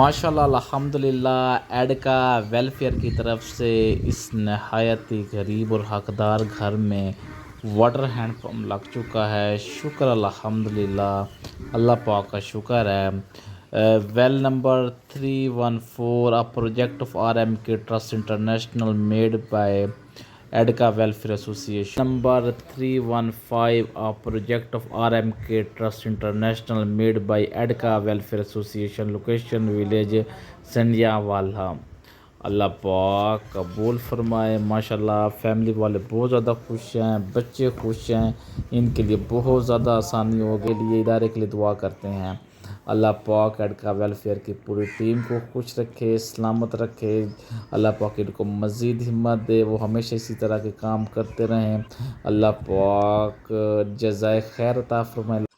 ماشاءاللہ الحمدللہ ایڈکا ویلفیئر کی طرف سے اس نہایت ہی غریب اور حقدار گھر میں واٹر ہینڈ پمپ لگ چکا ہے۔ شکر الحمدللہ، اللہ پاک کا شکر ہے۔ Well number 314 a project of RMK Trust International made by ایڈکا welfare association. Number 315 a project of RMK Trust International made by ایڈکا welfare association location village Sandiawala. اللہ پاک قبول فرمائے۔ ماشاءاللہ فیملی والے بہت زیادہ خوش ہیں، بچے خوش ہیں، ان کے لیے بہت زیادہ آسانی ہوگی، لیے ادارے کے لیے دعا کرتے ہیں۔ اللہ پاک ایڈکا ویلفیئر کی پوری ٹیم کو خوش رکھے، سلامت رکھے، اللہ پاک ان کو مزید ہمت دے، وہ ہمیشہ اسی طرح کے کام کرتے رہیں۔ اللہ پاک جزائے خیر عطا فرمائے۔